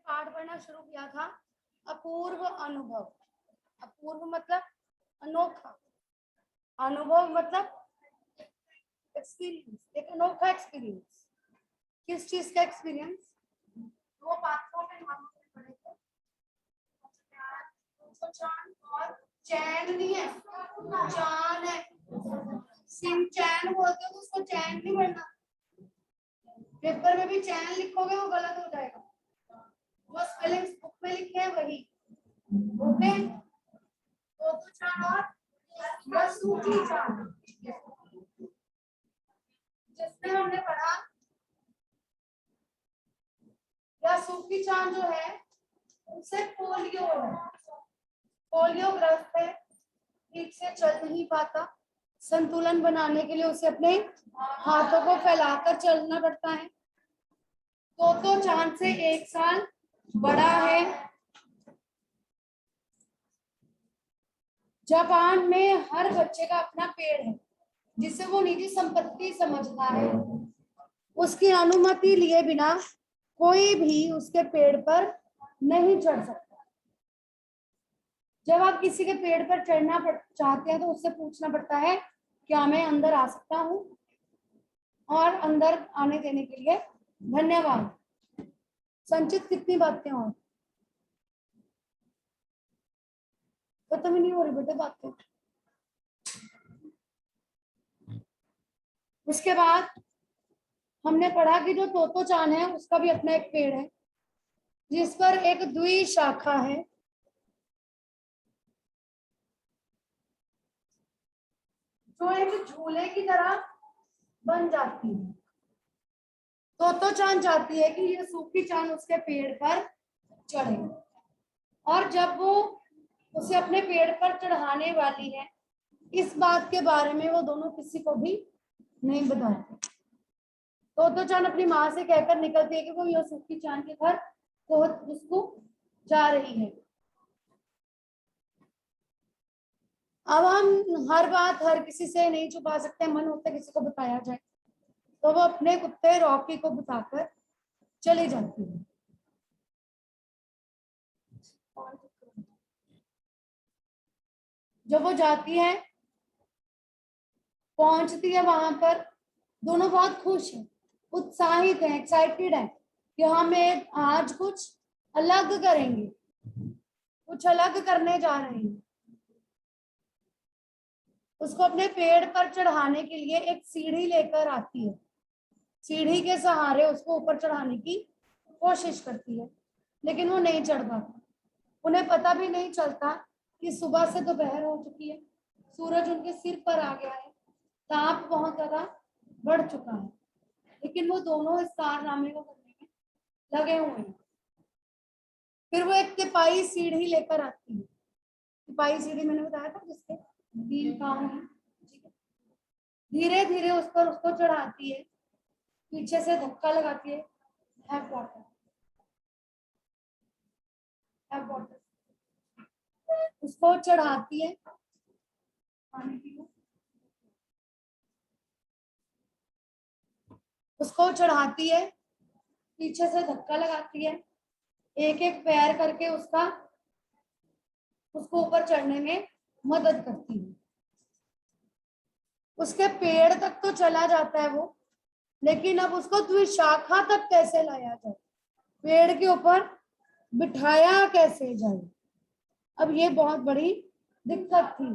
पाठ पढ़ना शुरू किया था अपूर्व अनुभव। अपूर्व मतलब अनोखा, अनुभव मतलब एक्सपीरियंस, एक अनोखा एक्सपीरियंस। किस चीज का एक्सपीरियंस? दो पात्रों में हम पढ़े थे, चांद और चैन नहीं है, चांद है। सिंह चैन बोलते हो तो उसको चैन नहीं पढ़ना। पेपर में भी चैन लिखोगे वो गलत हो जाएगा, वो स्पेलिंग बुक में लिखे हैं वही। ओके, तो चांद और सूखी चांद, जिसमें हमने पढ़ा या सूखी चांद जो है उनसे पोलियो है, पोलियो ग्रस्त है, ठीक से चल नहीं पाता। संतुलन बनाने के लिए उसे अपने हाथों को फैलाकर चलना पड़ता है। तो चांद से 1 साल बड़ा है। जापान में हर बच्चे का अपना पेड़ है जिसे वो निजी संपत्ति समझता है। उसकी अनुमति लिए बिना कोई भी उसके पेड़ पर नहीं चढ़ सकता। जब आप किसी के पेड़ पर चढ़ना चाहते हैं तो उससे पूछना पड़ता है क्या मैं अंदर आ सकता हूँ, और अंदर आने देने के लिए धन्यवाद। संचित कितनी बातें और खत्म ही नहीं हो रही बेटे बातें। उसके बाद हमने पढ़ा कि जो तोतोचान है उसका भी अपना एक पेड़ है जिस पर एक द्विशाखा है। जो एक झूले की तरह बन जाती है। तोतोचान चाहती है कि ये सूखी चांद उसके पेड़ पर चढ़े, और जब वो उसे अपने पेड़ पर चढ़ाने वाली है इस बात के बारे में वो दोनों किसी को भी नहीं बताते। तोतोचान अपनी माँ से कहकर निकलती है कि वो यह सूखी चांद के घर को उसको जा रही है। अब हम हर बात हर किसी से नहीं छुपा सकते, मन होता किसी को बताया जाए तो वो अपने कुत्ते रॉकी को बताकर चली जाती है। जब वो जाती है पहुंचती है वहां पर, दोनों बहुत खुश हैं, उत्साहित हैं, एक्साइटेड हैं कि हम आज कुछ अलग करेंगे, कुछ अलग करने जा रहे हैं। उसको अपने पेड़ पर चढ़ाने के लिए एक सीढ़ी लेकर आती है। सीढ़ी के सहारे उसको ऊपर चढ़ाने की कोशिश करती है लेकिन वो नहीं चढ़ पाता। उन्हें पता भी नहीं चलता कि सुबह से दोपहर हो चुकी है, सूरज उनके सिर पर आ गया है, ताप बहुत ज्यादा बढ़ चुका है, लेकिन वो दोनों इस कारनामे को करने में लगे हुए हैं। फिर वो एक तिपाई सीढ़ी लेकर आती है। तिपाई सीढ़ी मैंने बताया था जिसके 3 काम है। धीरे धीरे उस पर उसको चढ़ाती है, पीछे से धक्का लगाती है, हैव वाटर, हैव वाटर, उसको चढ़ाती है, पानी पीओ, उसको चढ़ाती है, पीछे से धक्का लगाती है, एक एक पैर करके उसको ऊपर चढ़ने में मदद करती है। उसके पेड़ तक तो चला जाता है वो, लेकिन अब उसको द्विशाखा तक कैसे लाया जाए, पेड़ के ऊपर बिठाया कैसे जाए, अब ये बहुत बड़ी दिक्कत थी।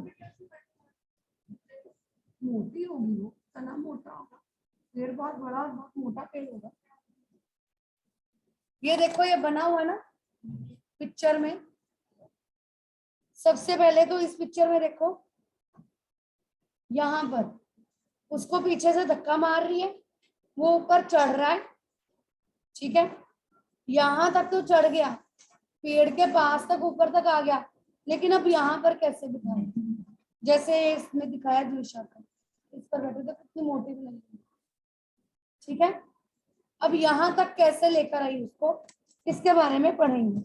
मोटी होगी वो, तना मोटा होगा, पेड़ बहुत बड़ा, बहुत मोटा पेड़ होगा। ये देखो ये बना हुआ है ना पिक्चर में। सबसे पहले तो इस पिक्चर में देखो, यहाँ पर उसको पीछे से धक्का मार रही है, वो ऊपर चढ़ रहा है, ठीक है, यहाँ तक तो चढ़ गया, पेड़ के पास तक ऊपर तक आ गया, लेकिन अब यहाँ पर कैसे बिठाए, जैसे इसमें दिखाया द्विशाखा, इस पर बैठे तो कितनी मोटी भी लगी, ठीक है। अब यहाँ तक कैसे लेकर आई उसको, इसके बारे में पढ़ेंगे।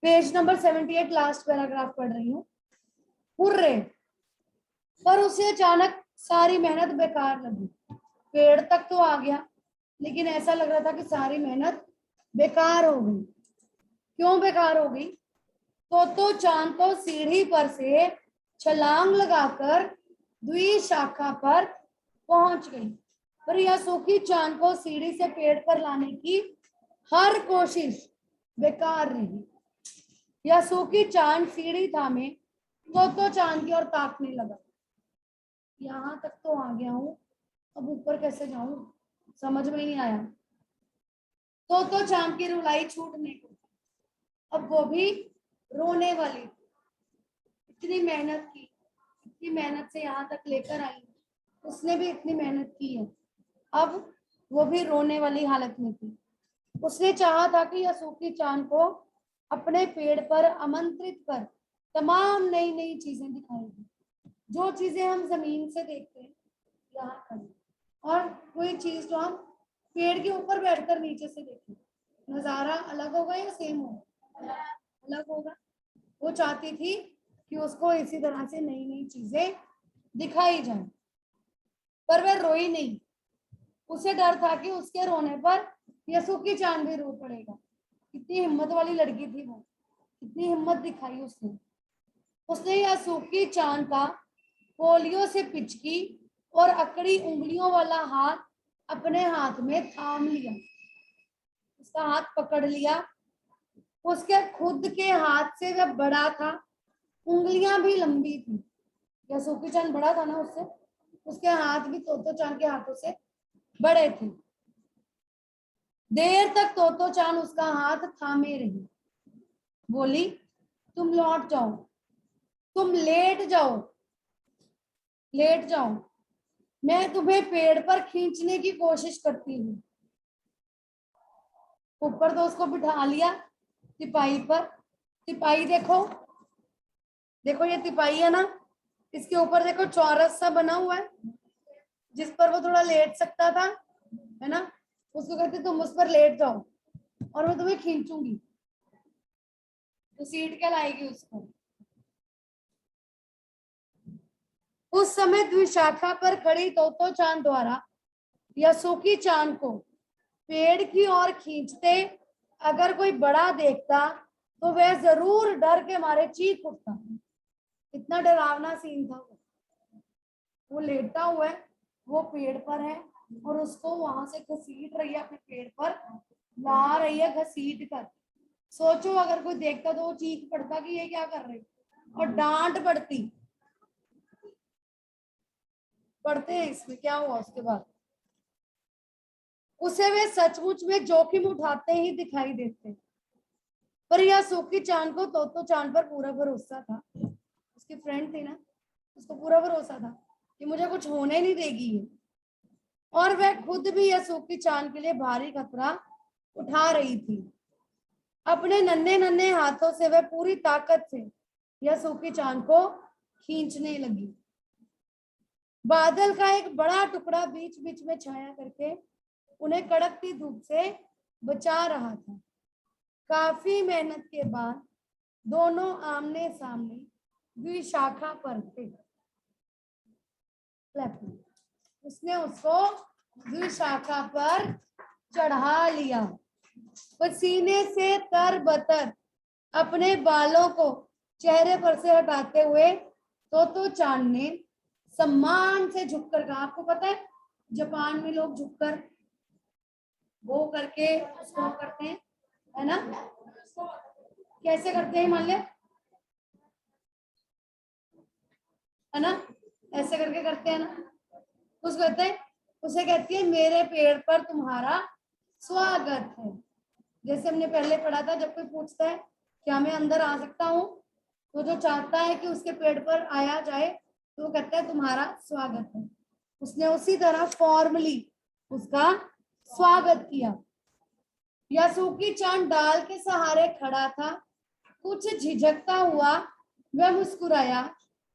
पेज नंबर 78 लास्ट पैराग्राफ पढ़ रही हूँ। हुर्रे, पर उसे अचानक सारी मेहनत बेकार लगी। पेड़ तक तो आ गया, लेकिन ऐसा लग रहा था कि सारी मेहनत बेकार हो गई। क्यों बेकार हो गई? तो चांद तो सीढ़ी पर से छलांग लगाकर द्विशाखा पर पहुंच गई, पर यासुकी चांद को सीढ़ी से पेड़ पर लाने की हर कोशिश बेकार रही। यासुकी चांद सीढ़ी थामे तो चांद की ओर ताकने लगा। यहाँ तक तो आ गया हूँ, अब ऊपर कैसे जाऊं समझ में नहीं आया। तो चांद की रुलाई छूटने को, अब वो भी रोने वाली। इतनी मेहनत की, इतनी मेहनत से यहाँ तक लेकर आई, उसने भी इतनी मेहनत की है, अब वो भी रोने वाली हालत में थी। उसने चाहा था कि यासुकी चांद को अपने पेड़ पर आमंत्रित कर तमाम नई नई चीजें दिखाएगी। जो चीजें हम जमीन से देखते हैं यहाँ करें, और कोई चीज जो हम पेड़ के ऊपर बैठकर नीचे से देखें, नजारा अलग होगा या सेम होगा? अलग होगा। वो चाहती थी कि उसको इसी तरह से नई नई चीजें दिखाई जाए, पर वह रोई नहीं। उसे डर था कि उसके रोने पर यासुकी चांद भी रो पड़ेगा। कितनी हिम्मत वाली लड़की थी वो, कितनी हिम्मत दिखाई उसने यासुकी चांद का पोलियो से पिचकी और अकड़ी उंगलियों वाला हाथ अपने हाथ में थाम लिया। उसका हाथ पकड़ लिया। उसके खुद के हाथ से वह बड़ा था, उंगलियां भी लंबी थी। यासुकी चांद बड़ा था ना उससे, उसके हाथ भी तो चांद के हाथों से बड़े थे। देर तक तो चांद उसका हाथ थामे रही। बोली, तुम लौट जाओ, तुम लेट जाओ, लेट जाओ, मैं तुम्हें पेड़ पर खींचने की कोशिश करती हूँ। ऊपर तो उसको बिठा लिया तिपाई पर। तिपाई देखो, देखो ये तिपाई है ना, इसके ऊपर देखो चौरस सा बना हुआ है जिस पर वो थोड़ा लेट सकता था, है ना। उसको कहते तुम उस पर लेट जाओ और मैं तुम्हें खींचूंगी, तो सीट कहलाएगी उसको। उस समय द्विशाखा पर खड़ी तो चांद द्वारा यासुकी चांद को पेड़ की ओर खींचते अगर कोई बड़ा देखता तो वह जरूर डर के मारे चीख उठता। इतना डरावना सीन था वो लेटा हुआ है, वो पेड़ पर है और उसको वहां से घसीट रही है, अपने पेड़ पर ला रही है घसीट कर। सोचो अगर कोई देखता तो वो चीख पड़ता कि ये क्या कर रही, और डांट पड़ते हैं इसमें। क्या हुआ उसके बाद? उसे वे सचमुच में जोखिम उठाते ही दिखाई देते, पर यासुकी चांद को तो चांद पर पूरा भरोसा था। उसकी फ्रेंड थी ना, उसको पूरा भरोसा था कि मुझे कुछ होने नहीं देगी ये। और वह खुद भी यासुकी चांद के लिए भारी खतरा उठा रही थी। अपने नन्हे नन्हे हाथों से वह पूरी ताकत से यासुकी चांद को खींचने लगी। बादल का एक बड़ा टुकड़ा बीच बीच में छाया करके उन्हें कड़कती धूप से बचा रहा था। काफी मेहनत के बाद दोनों आमने सामने द्विशाखा पर थे। उसने उसको द्विशाखा पर चढ़ा लिया। पसीने से तरबतर अपने बालों को चेहरे पर से हटाते हुए तो चांद ने सम्मान से झुककर कहा। आपको पता है जापान में लोग झुककर वो करके उसको करते हैं, है ना। कैसे करते हैं हिमालय, है ना, ऐसे करके करते हैं ना। उस कहते हैं, उसे कहती है मेरे पेड़ पर तुम्हारा स्वागत है। जैसे हमने पहले पढ़ा था, जब कोई पूछता है क्या मैं अंदर आ सकता हूँ, तो जो चाहता है कि उसके पेड़ पर आया जाए तो वो कहता है तुम्हारा स्वागत है। उसने उसी तरह फॉर्मली उसका स्वागत किया। यासुकी चांद डाल के सहारे खड़ा था, कुछ झिझकता हुआ वह मुस्कुराया।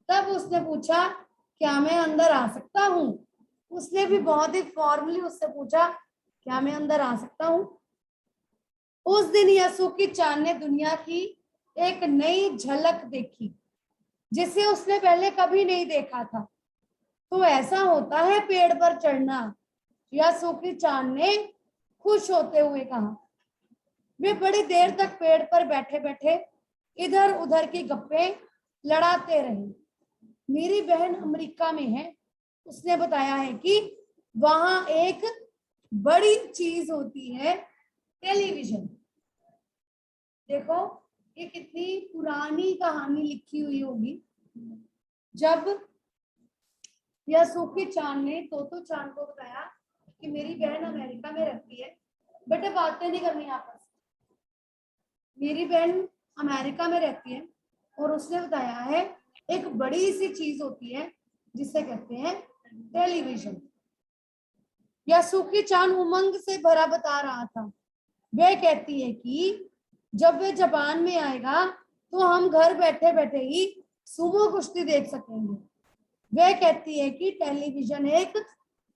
तब उसने पूछा क्या मैं अंदर आ सकता हूँ। उसने भी बहुत ही फॉर्मली उससे पूछा क्या मैं अंदर आ सकता हूँ। उस दिन यासुकी चांद ने दुनिया की एक नई झलक देखी जिसे उसने पहले कभी नहीं देखा था। तो ऐसा होता है पेड़ पर चढ़ना, यासुकी चान ने खुश होते हुए कहा। वे बड़ी देर तक पेड़ पर बैठे बैठे इधर उधर की गप्पे लड़ाते रहे। मेरी बहन अमेरिका में है, उसने बताया है कि वहां एक बड़ी चीज होती है टेलीविजन। देखो ये कितनी पुरानी कहानी लिखी हुई होगी। जब यासुकी चान ने तोतो चान को बताया कि मेरी बहन अमेरिका में रहती है, बेटे बातें नहीं करनी आपस में, मेरी बहन अमेरिका में रहती है और उसने बताया है एक बड़ी सी चीज होती है जिसे कहते हैं टेलीविजन। यासुकी चान उमंग से भरा बता रहा था। वह कहती है कि जब वे जापान में आएगा तो हम घर बैठे बैठे ही सुमो कुश्ती देख सकेंगे। वह कहती है कि टेलीविजन एक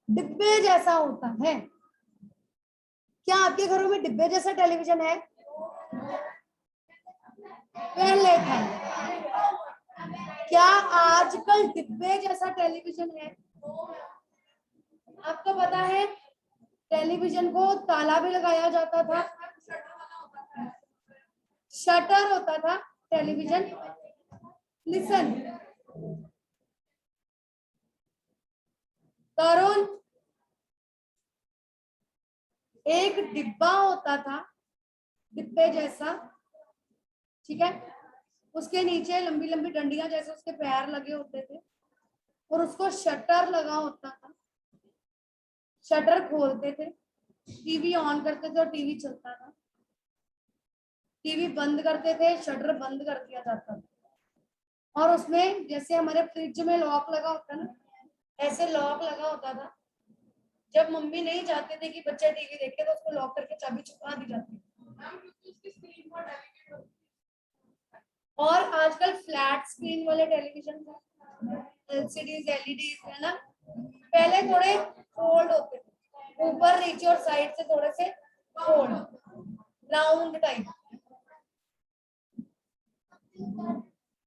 डिब्बे जैसा होता है। क्या आपके घरों में डिब्बे जैसा टेलीविजन है? पहले था। क्या आजकल डिब्बे जैसा टेलीविजन है? आपको पता है टेलीविजन को ताला भी लगाया जाता था, शटर होता था टेलीविजन। लिसन तरुण, एक डिब्बा होता था डिब्बे जैसा, ठीक है, उसके नीचे लंबी लंबी डंडियां जैसे उसके पैर लगे होते थे और उसको शटर लगा होता था। शटर खोलते थे, टीवी ऑन करते थे और टीवी चलता था। टीवी बंद करते थे, शटर बंद कर दिया जाता था। और उसमें जैसे हमारे फ्रिज में लॉक लगा होता है ना, ऐसे लॉक लगा होता था। जब मम्मी नहीं चाहते थे कि बच्चा टीवी देखे तो उसको लॉक करके चाबी छुपा दी जाती। और आजकल फ्लैट स्क्रीन वाले टेलीविजन, एलसीडीज, एलईडीज है ना, पहले थोड़े फोल्ड होते थे, ऊपर नीचे और साइड से थोड़े से फोल्ड, राउंड टाइप,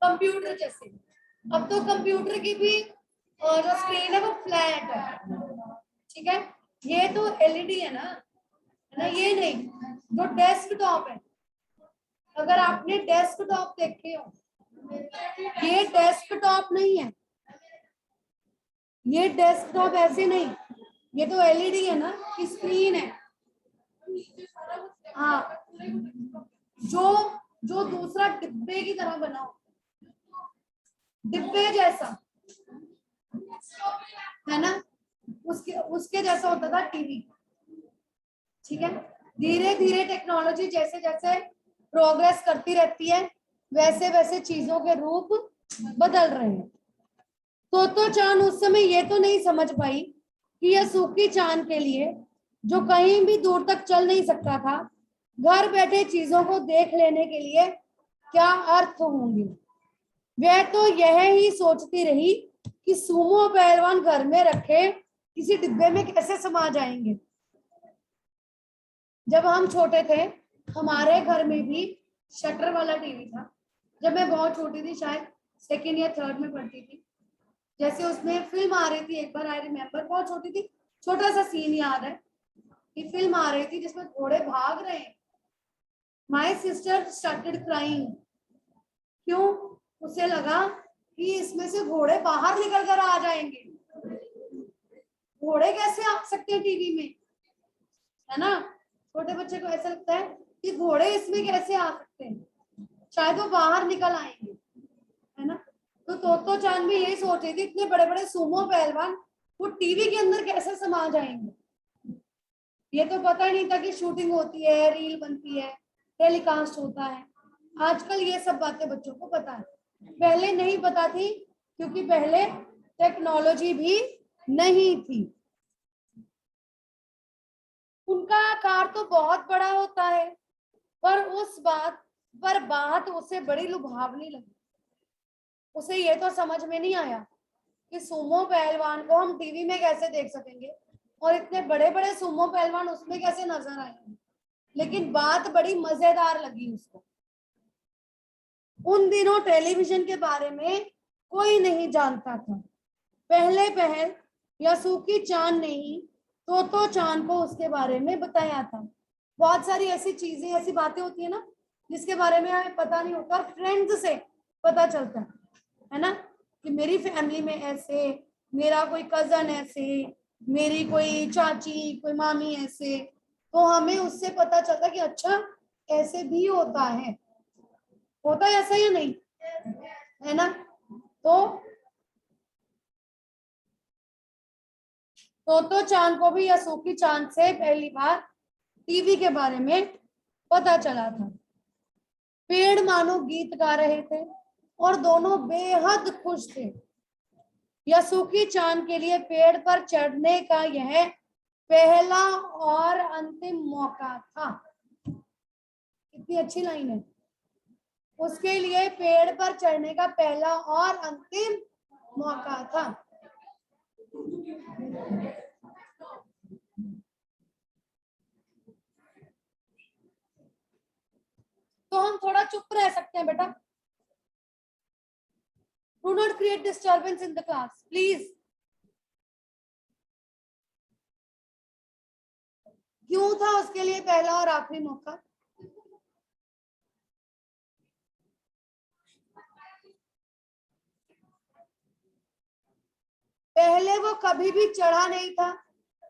कंप्यूटर जैसे। अब तो कंप्यूटर की भी जो स्क्रीन है वो फ्लैट है, ठीक है। ये तो एलईडी है ना, ये नहीं, जो डेस्कटॉप है, अगर आपने डेस्कटॉप देखे हो, ये डेस्कटॉप नहीं है, ये डेस्कटॉप ऐसे नहीं, ये तो एलईडी है ना, स्क्रीन है। हाँ, जो दूसरा डिब्बे की तरह बना हो, डिब्बे जैसा है ना, उसके जैसा होता था टीवी, ठीक है। धीरे धीरे टेक्नोलॉजी जैसे जैसे प्रोग्रेस करती रहती है, वैसे वैसे चीजों के रूप बदल रहे हैं। तोतो चान उस समय ये तो नहीं समझ पाई कि यासुकी चान के लिए, जो कहीं भी दूर तक चल नहीं सकता था, घर बैठे चीजों को देख लेने के लिए क्या अर्थ होंगे। वह तो यह ही सोचती रही कि सुमो पहलवान घर में रखे किसी डिब्बे में कैसे समा जाएंगे। जब हम छोटे थे, हमारे घर में भी शटर वाला टीवी था। जब मैं बहुत छोटी थी, शायद सेकंड या थर्ड में पढ़ती थी, जैसे उसमें फिल्म आ रही थी एक बार, आई रिमेम्बर, बहुत छोटी थी, छोटा सा सीन याद है कि फिल्म आ रही थी जिसमें घोड़े भाग रहे हैं। My sister started crying. क्यों? उसे लगा कि इसमें से घोड़े बाहर निकल कर आ जाएंगे। घोड़े कैसे आ सकते हैं टीवी में, है ना। छोटे बच्चे को ऐसा लगता है कि घोड़े इसमें कैसे आ सकते हैं, शायद वो बाहर निकल आएंगे, है ना। तो तोतो चान भी यही सोच रही थी, इतने बड़े बड़े सुमो पहलवान वो टीवी के अंदर कैसे समा जाएंगे। ये तो पता ही नहीं था कि शूटिंग होती है, रील बनती है, टेलीकास्ट होता है। आजकल ये सब बातें बच्चों को पता है, पहले नहीं पता थी, क्योंकि पहले टेक्नोलॉजी भी नहीं थी। उनका आकार तो बहुत बड़ा होता है, पर बात उसे बड़ी लुभावनी लगी। उसे ये तो समझ में नहीं आया कि सुमो पहलवान को हम टीवी में कैसे देख सकेंगे और इतने बड़े बड़े सुमो पहलवान उसमें कैसे नजर आएंगे। लेकिन बात बड़ी मजेदार लगी उसको। उन दिनों टेलीविजन के बारे में कोई नहीं जानता था। पहले पहल यासुकी चान ने ही तो चांद को उसके बारे में बताया था। बहुत सारी ऐसी चीजें, ऐसी बातें होती है ना जिसके बारे में हमें पता नहीं होता, और फ्रेंड्स से पता चलता है ना, कि मेरी फैमिली में ऐसे, मेरा कोई कजन ऐसे, मेरी कोई चाची, कोई मामी ऐसे, तो हमें उससे पता चलता कि अच्छा ऐसे भी होता है ऐसा या नहीं, है ना। तो चांद को भी यासुकी चांद से पहली बार टीवी के बारे में पता चला था। पेड़ मानो गीत गा रहे थे और दोनों बेहद खुश थे। यासुकी चांद के लिए पेड़ पर चढ़ने का यह पहला और अंतिम मौका था। कितनी अच्छी लाइन है। उसके लिए पेड़ पर चढ़ने का पहला और अंतिम मौका था। तो हम थोड़ा चुप रह सकते हैं बेटा। Do not create disturbance in the class please. क्यों था उसके लिए पहला और आखिरी मौका? पहले वो कभी भी चढ़ा नहीं था,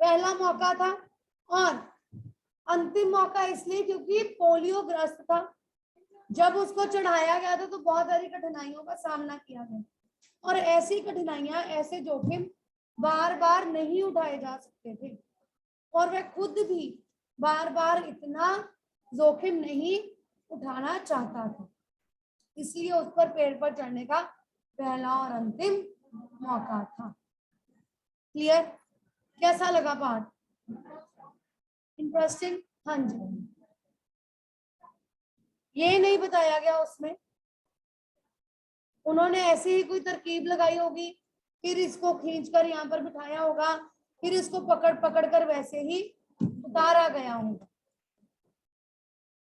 पहला मौका था। और अंतिम मौका इसलिए क्योंकि पोलियो ग्रस्त था। जब उसको चढ़ाया गया था तो बहुत सारी कठिनाइयों का सामना किया गया, और ऐसी कठिनाइयां, ऐसे जोखिम बार बार नहीं उठाए जा सकते थे, और वह खुद भी बार बार इतना जोखिम नहीं उठाना चाहता था। इसलिए उस पर पेड़ पर चढ़ने का पहला और अंतिम मौका था। क्लियर? कैसा लगा पाठ? इंटरेस्टिंग? हाँ जी। ये नहीं बताया गया उसमें, उन्होंने ऐसी ही कोई तरकीब लगाई होगी, फिर इसको खींचकर यहाँ पर बिठाया होगा, फिर इसको पकड़ पकड़ कर वैसे ही उतारा गया होगा।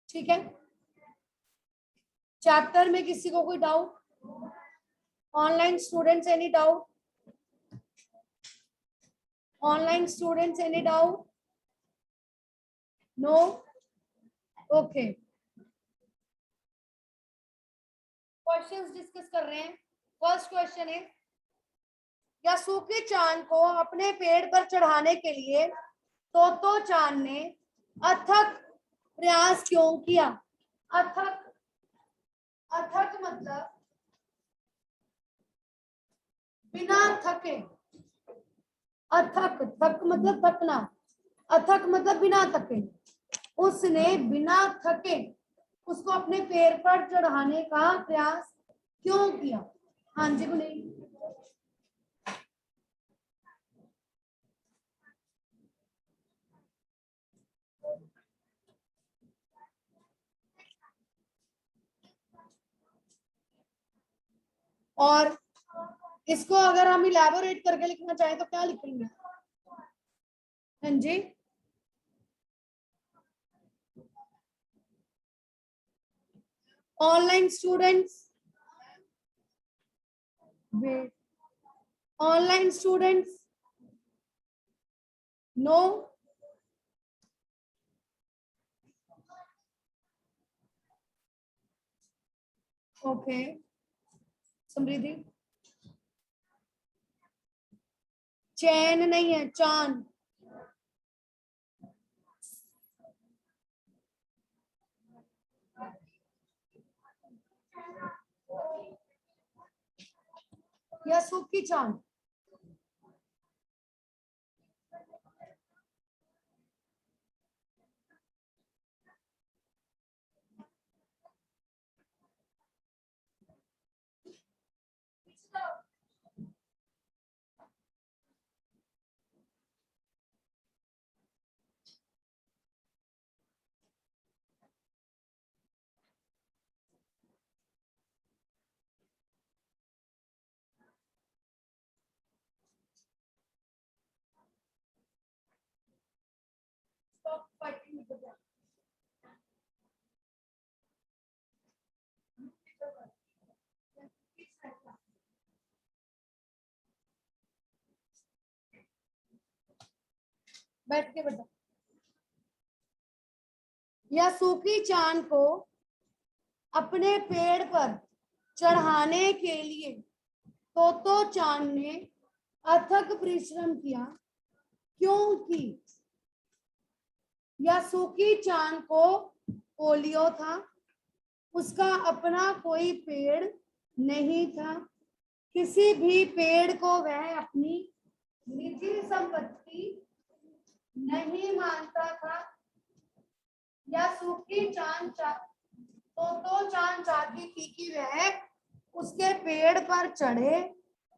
ठीक है। चैप्टर में किसी को कोई doubt? Online students any doubt? Online students any doubt? No? Okay. Questions discuss कर रहे हैं। फर्स्ट क्वेश्चन है, यासुकी चांद को अपने पेड़ पर चढ़ाने के लिए तो चांद ने अथक प्रयास क्यों किया? अथक, अथक मतलब बिना थके। अथक, थक मतलब थकना, अथक मतलब बिना थके। उसने बिना थके उसको अपने पैर पर चढ़ाने का प्रयास क्यों किया? हाँ जी गुनी। और इसको अगर हम इलैबोरेट करके लिखना चाहें तो क्या लिखेंगे? हाँ जी। Online students, wait, online students, no? Okay. Samriddhi? चैन नहीं है, चांद। या सूखी चांद? Stop fighting with the black. बैठ के बेटा। यासुकी चान को अपने पेड़ पर चढ़ाने के लिए तोतो चान ने अथक परिश्रम किया, क्योंकि यासुकी चान को पोलियो था, उसका अपना कोई पेड़ नहीं था, किसी भी पेड़ को वह अपनी निजी संपत्ति नहीं मानता था। यासुकी चान तोतो चान चाहती थी कि वह उसके पेड़ पर चढ़े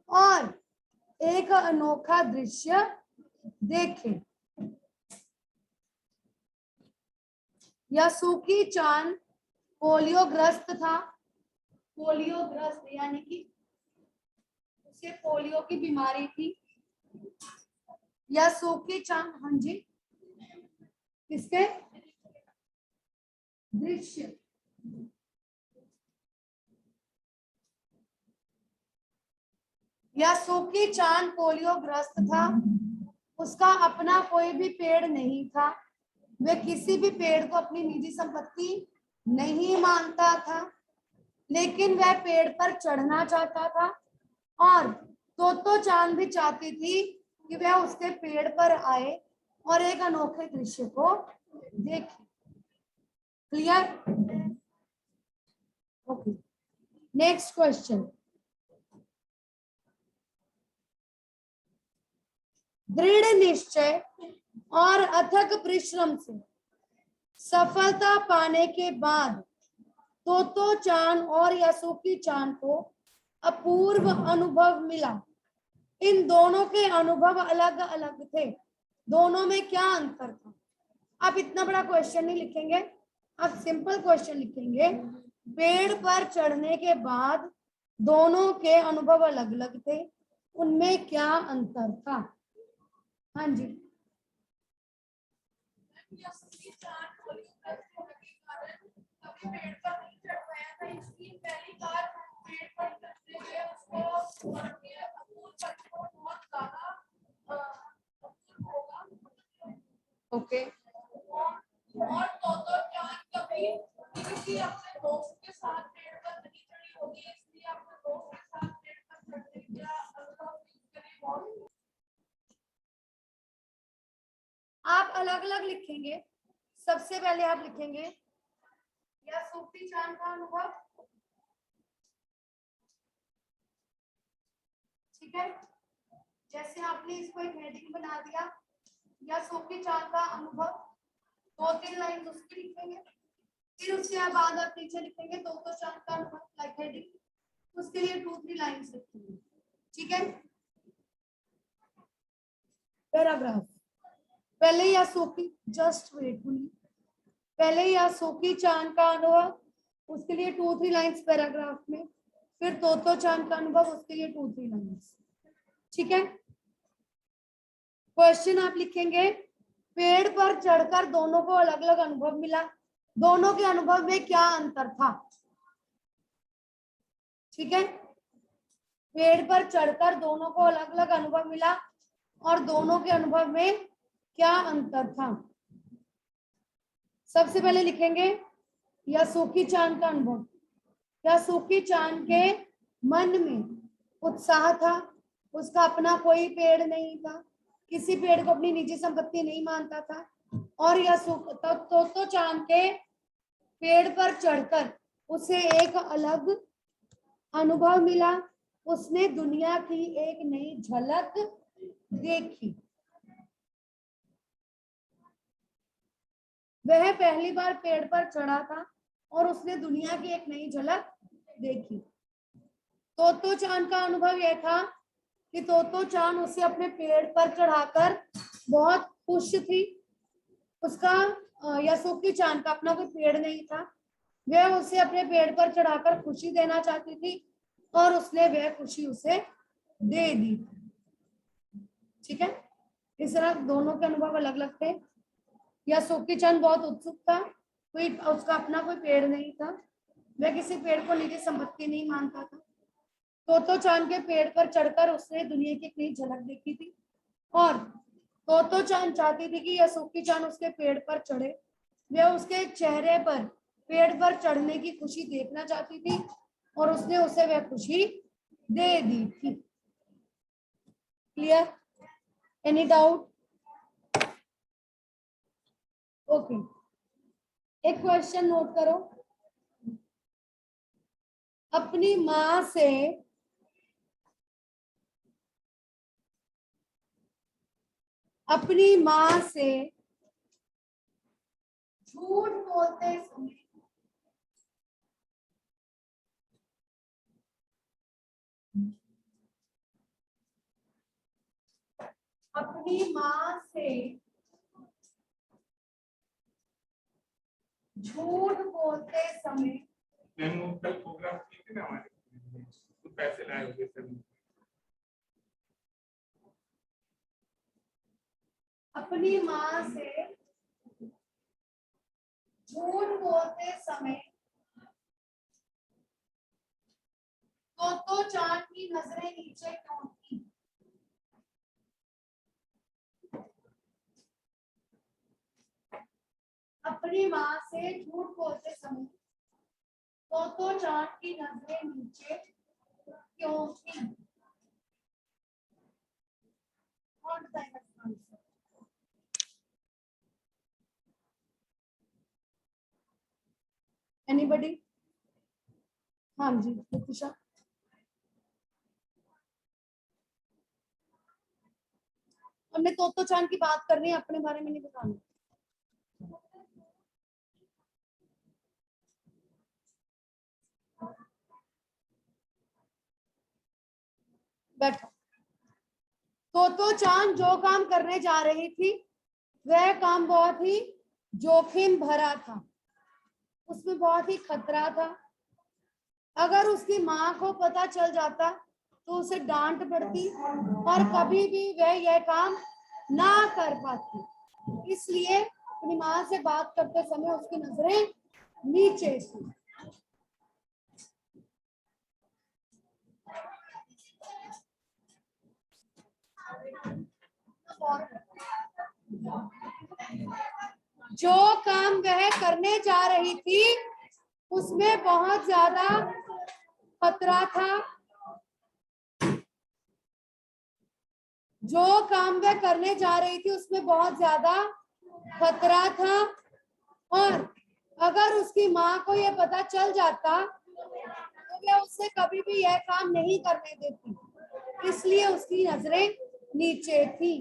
और एक अनोखा दृश्य देखे। यासुकी चान पोलियोग्रस्त था, पोलियोग्रस्त यानी कि उसे पोलियो की बीमारी थी। यासुकी चान, हाँ जी, किसके दृश्य, यासुकी चान पोलियोग्रस्त था, उसका अपना कोई भी पेड़ नहीं था, वह किसी भी पेड़ को अपनी निजी संपत्ति नहीं मानता था, लेकिन वह पेड़ पर चढ़ना चाहता था और तोतो चान भी चाहती थी कि वह उसके पेड़ पर आए और एक अनोखे दृश्य को देखे। क्लियर? Okay, next question. दृढ़ निश्चय और अथक परिश्रम से सफलता पाने के बाद तोतो चान और यासुकी चान को अपूर्व अनुभव मिला। इन दोनों के अनुभव अलग अलग थे, दोनों में क्या अंतर था? आप इतना बड़ा क्वेश्चन नहीं लिखेंगे, आप सिंपल क्वेश्चन लिखेंगे। पेड़ पर चढ़ने के बाद दोनों के अनुभव अलग अलग थे, उनमें क्या अंतर था? हाँ जी, पेड़ पर नहीं चढ़ पाया था, इसलिए पहली बार पेड़ पर चढ़ते हुए उसको बहुत ज्यादा होगा। ओके, और तोतो चान कभी किसी अपने दोस्त के साथ पेड़ पर नहीं चढ़ी होगी, इसलिए अपने दोस्त के साथ पेड़ पर चढ़ने का अनुभव करें। आप अलग अलग लिखेंगे। सबसे पहले आप लिखेंगे यासुकी चान का अनुभव, ठीक है। जैसे आपने इसको एक हेडिंग बना दिया, यासुकी चान का अनुभव, 2-3 लाइन उसकी लिखेंगे। फिर उसके बाद आप नीचे लिखेंगे तोतो चान का अनुभव, लाइक हेडिंग, उसके लिए 2-3 लाइन्स लिखेंगे, ठीक है। पैराग्राफ, पहले यासुकी, जस्ट वेट, पहले यासुकी चान का अनुभव, उसके लिए 2-3 लाइन्स पैराग्राफ में, फिर तोतो चान का अनुभव, उसके लिए 2-3 लाइन्स, ठीक है। क्वेश्चन आप लिखेंगे, पेड़ पर चढ़कर दोनों को अलग अलग अनुभव मिला, दोनों के अनुभव में क्या अंतर था? ठीक है, पेड़ पर चढ़कर दोनों को अलग अलग अनुभव मिला और दोनों के अनुभव में क्या अंतर था? सबसे पहले लिखेंगे यासुकी चान का अनुभव। यासुकी चान के मन में उत्साह था, उसका अपना कोई पेड़ नहीं था, किसी पेड़ को अपनी निजी संपत्ति नहीं मानता था, और तोतो चान के पेड़ पर चढ़कर उसे एक अलग अनुभव मिला, उसने दुनिया की एक नई झलक देखी। वह पहली बार पेड़ पर चढ़ा था और उसने दुनिया की एक नई झलक देखी। तोतो चान का अनुभव यह था कि तोतो चान उसे अपने पेड़ पर चढ़ाकर बहुत खुश थी, उसका यासुकी चान का अपना कोई पेड़ नहीं था, वह उसे अपने पेड़ पर चढ़ाकर खुशी देना चाहती थी और उसने वह खुशी उसे दे दी, ठीक है। इस तरह दोनों के अनुभव अलग अलग थे। यासुकी चान बहुत उत्सुक था, कोई उसका अपना कोई पेड़ नहीं था, वह किसी पेड़ को निजी संपत्ति नहीं मानता था। तोतो चान के पेड़ पर चढ़कर उसने दुनिया की एक नई झलक देखी थी और तो चांद चाहती थी कि यासुकी चान उसके पेड़ पर चढ़े। वह उसके चेहरे पर पेड़ पर चढ़ने की खुशी देखना चाहती थी और उसने उसे वह खुशी दे दी थी। क्लियर? Any doubt? ओके, एक क्वेश्चन नोट करो। अपनी माँ से झूठ बोलते समय अपनी माँ से झूठ बोलते समय कल प्रोग्राम किए थे ना हमारे, तो पैसे लाए होंगे सभी। अपनी माँ से झूठ बोलते समय तो चांद की नजरें नीचे क्यों थी? अपनी माँ से झूठ बोलते समय तो चांद की नजरें नीचे क्यों थी? कौन बताएगा इसका आंसर? एनीबॉडी? हाँ जी नितिशा। हमने तो चांद की बात करनी है, अपने बारे में नहीं बताना। बैठो। तो चांद जो काम करने जा रही थी वह काम बहुत ही जोखिम भरा था, उसमें बहुत ही खतरा था। अगर उसकी माँ को पता चल जाता तो उसे डांट पड़ती और कभी भी वह यह काम ना कर पाती। इसलिए अपनी माँ से बात करते समय उसकी नजरें नीचे थी। जो काम वह करने जा रही थी उसमें बहुत ज्यादा खतरा था। जो काम वह करने जा रही थी उसमें बहुत ज्यादा खतरा था और अगर उसकी माँ को यह पता चल जाता तो वह उससे कभी भी यह काम नहीं करने देती। इसलिए उसकी नजरें नीचे थी।